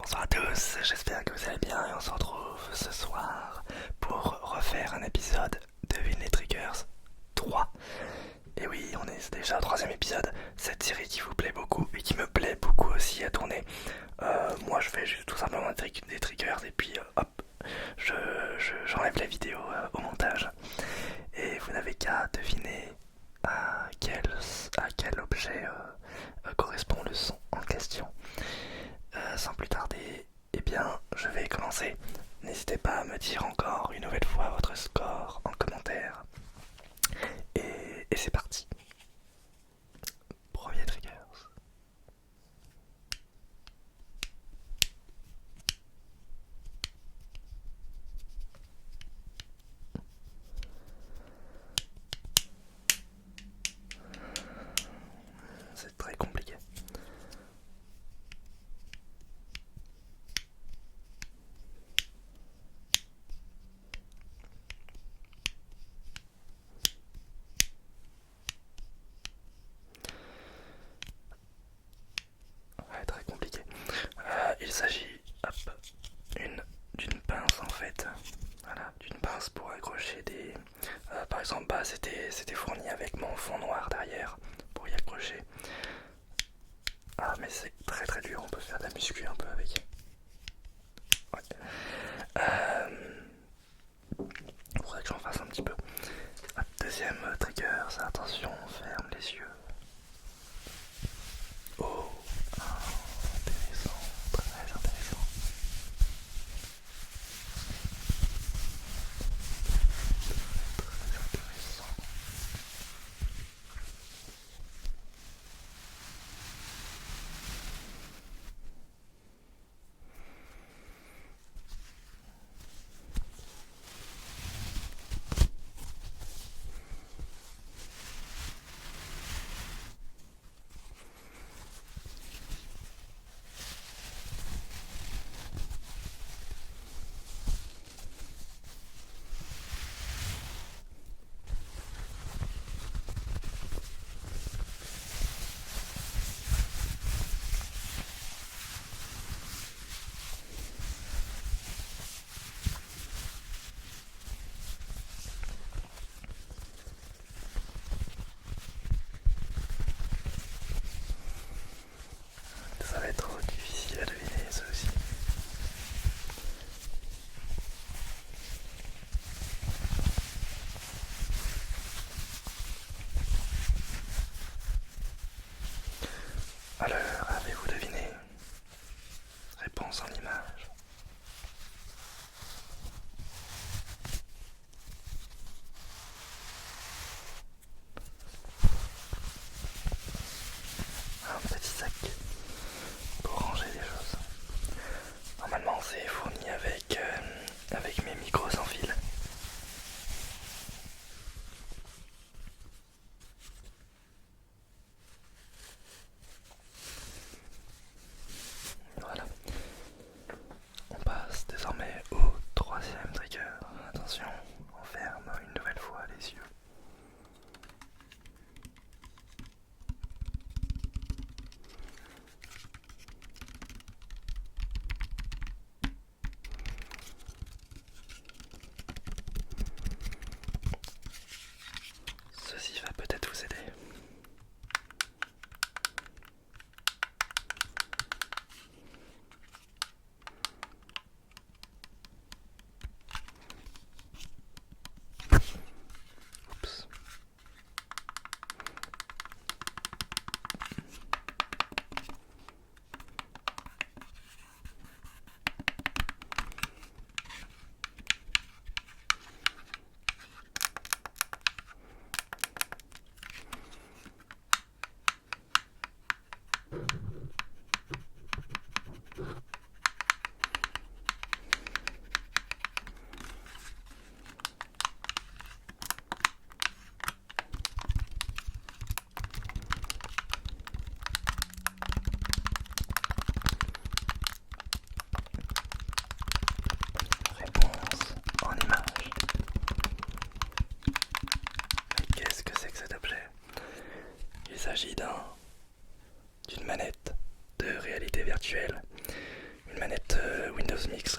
Bonsoir à tous, j'espère que vous allez bien et on se retrouve ce soir pour refaire un épisode de Devine les Triggers 3. Et oui, on est déjà au troisième épisode, cette série qui vous plaît beaucoup et qui me plaît beaucoup aussi à tourner. Moi je fais juste tout simplement des triggers et puis hop, j'enlève la vidéo au montage. Et vous n'avez qu'à deviner à quel objet correspond le son en question. Sans plus tarder, eh bien, je vais commencer. N'hésitez pas à me dire encore une nouvelle fois votre score en commentaire. Et c'est parti. Premier trigger. C'est très compliqué.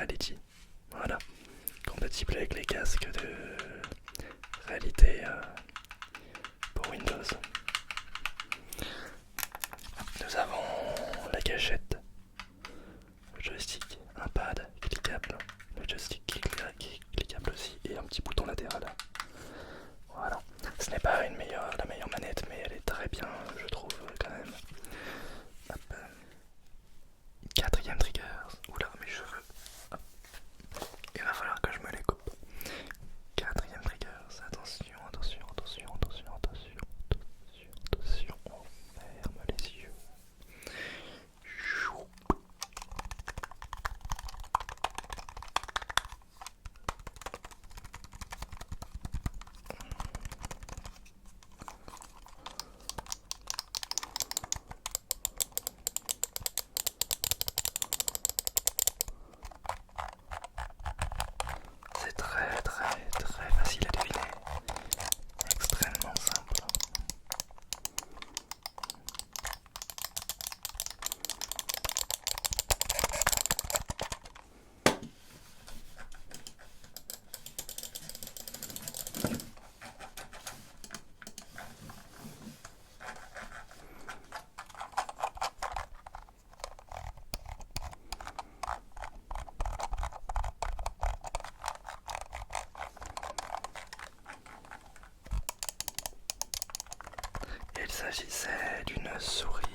Reality. Voilà, compatible avec les casques de réalité pour Windows. Nous avons la gâchette, le joystick, un pad cliquable, le joystick cliquable aussi et un petit bouton latéral. Voilà, ce n'est pas la meilleure manette, mais elle est très bien, je trouve quand même. Hop. Quatrième trigger. Oula, mes cheveux. Hop. Il va falloir que je me les coupe. Quatrième trigger. Attention, attention, attention, attention, attention, attention, attention. On ferme les yeux. Chou. C'est très très très facile à deviner, extrêmement simple. Il s'agissait d'une souris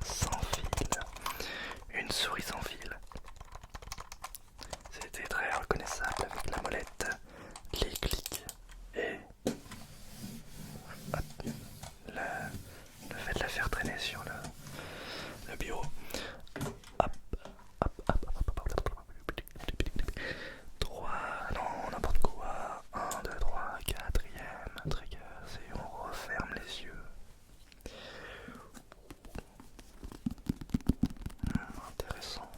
sans fil. Une souris sans fil. C'était très reconnaissable avec la molette, les clics et le fait de la faire traîner sur le bureau. Hop, hop, hop, hop, hop, hop. 3, non, n'importe quoi. 1, 2, 3, quatrième trigger, et on referme les yeux. Intéressant,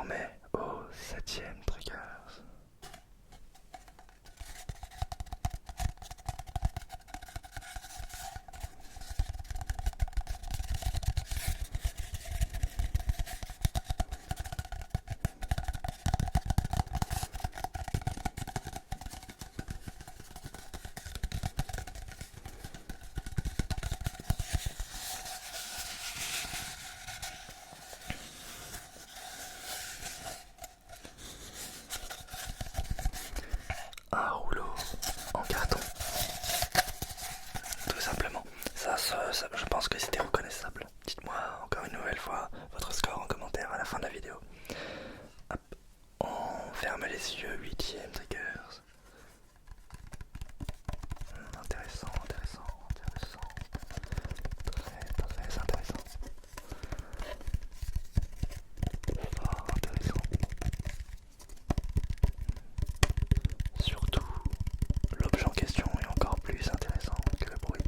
désormais au 7e Triggers. Un rouleau en carton, tout simplement. Ça, je pense que c'était reconnaissable. Dites-moi encore une nouvelle fois votre score en commentaire à la fin de la vidéo. Hop. On ferme les yeux, 8e Triggers. Intéressant, intéressant, intéressant. Très, très intéressant. Fort intéressant. Surtout, l'objet en question est encore plus intéressant que le bruit.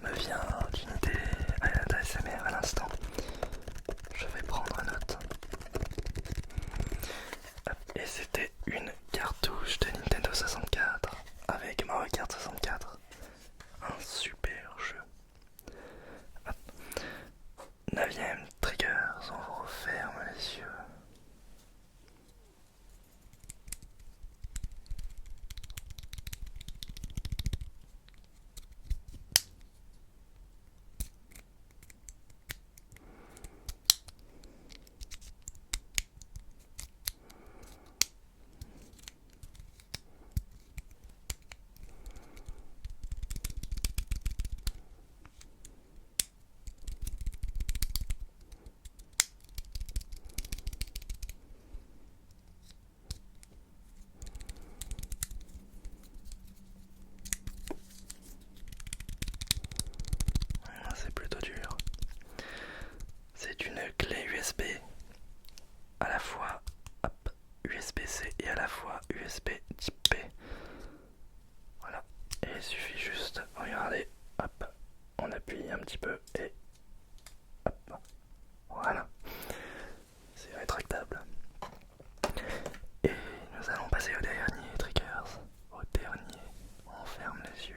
Me vient d'une idée d'ASMR à l'instant. Je vais prendre note. Et c'était une cartouche de Nintendo 64 avec Mario Kart 64. Un super jeu. 9e Triggers, on vous referme les yeux. C'est plutôt dur. C'est une clé USB à la fois USB-C et à la fois USB type P. Voilà. Et il suffit juste, regardez, hop, on appuie un petit peu et hop, voilà. C'est rétractable. Et nous allons passer au dernier Triggers. Au dernier, on ferme les yeux.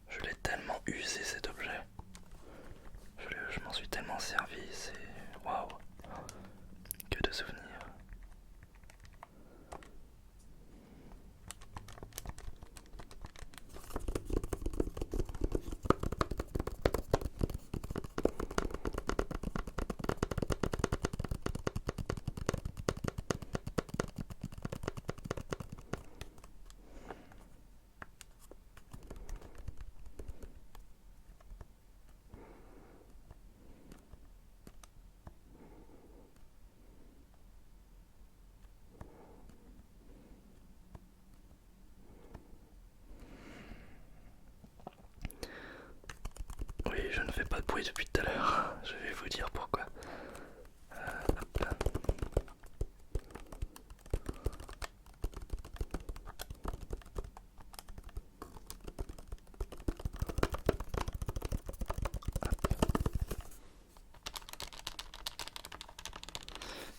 Je l'ai tellement usé cet objet. Je m'en suis tellement servi, c'est waouh. Que de souvenirs. Oui, je ne fais pas de bruit depuis tout à l'heure. Je vais vous dire pourquoi. Hop là.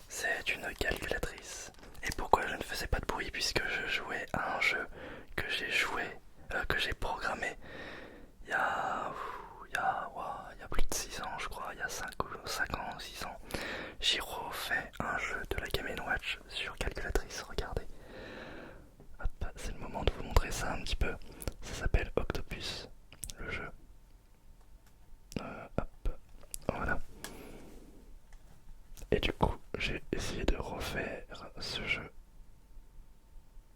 C'est une calculatrice. Et pourquoi je ne faisais pas de bruit? Puisque je jouais à un jeu que j'ai programmé il y a plus de 6 ans, je crois, il y a 5 ans, 6 ans. J'ai refait un jeu de la Game & Watch sur calculatrice, regardez.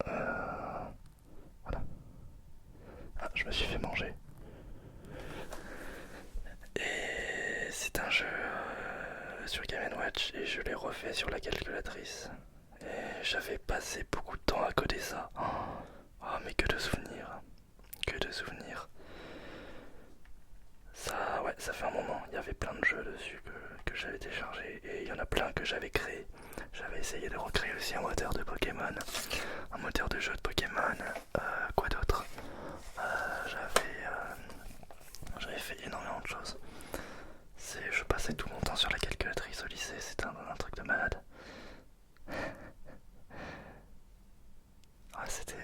Voilà. Ah, je me suis fait manger. Et c'est un jeu sur Game Watch et je l'ai refait sur la calculatrice. Et j'avais passé beaucoup de temps à coder ça. Oh, mais que de souvenirs. Que de souvenirs. Ça, ouais, ça fait un moment. Il y avait plein de jeux dessus que j'avais téléchargé et il y en a plein que j'avais créé. J'avais essayé de recréer aussi un moteur de Pokémon, un moteur de jeu de Pokémon. Quoi d'autre J'avais fait énormément de choses. Je passais tout mon temps sur la calculatrice au lycée, c'était un truc de malade. Ouais, c'était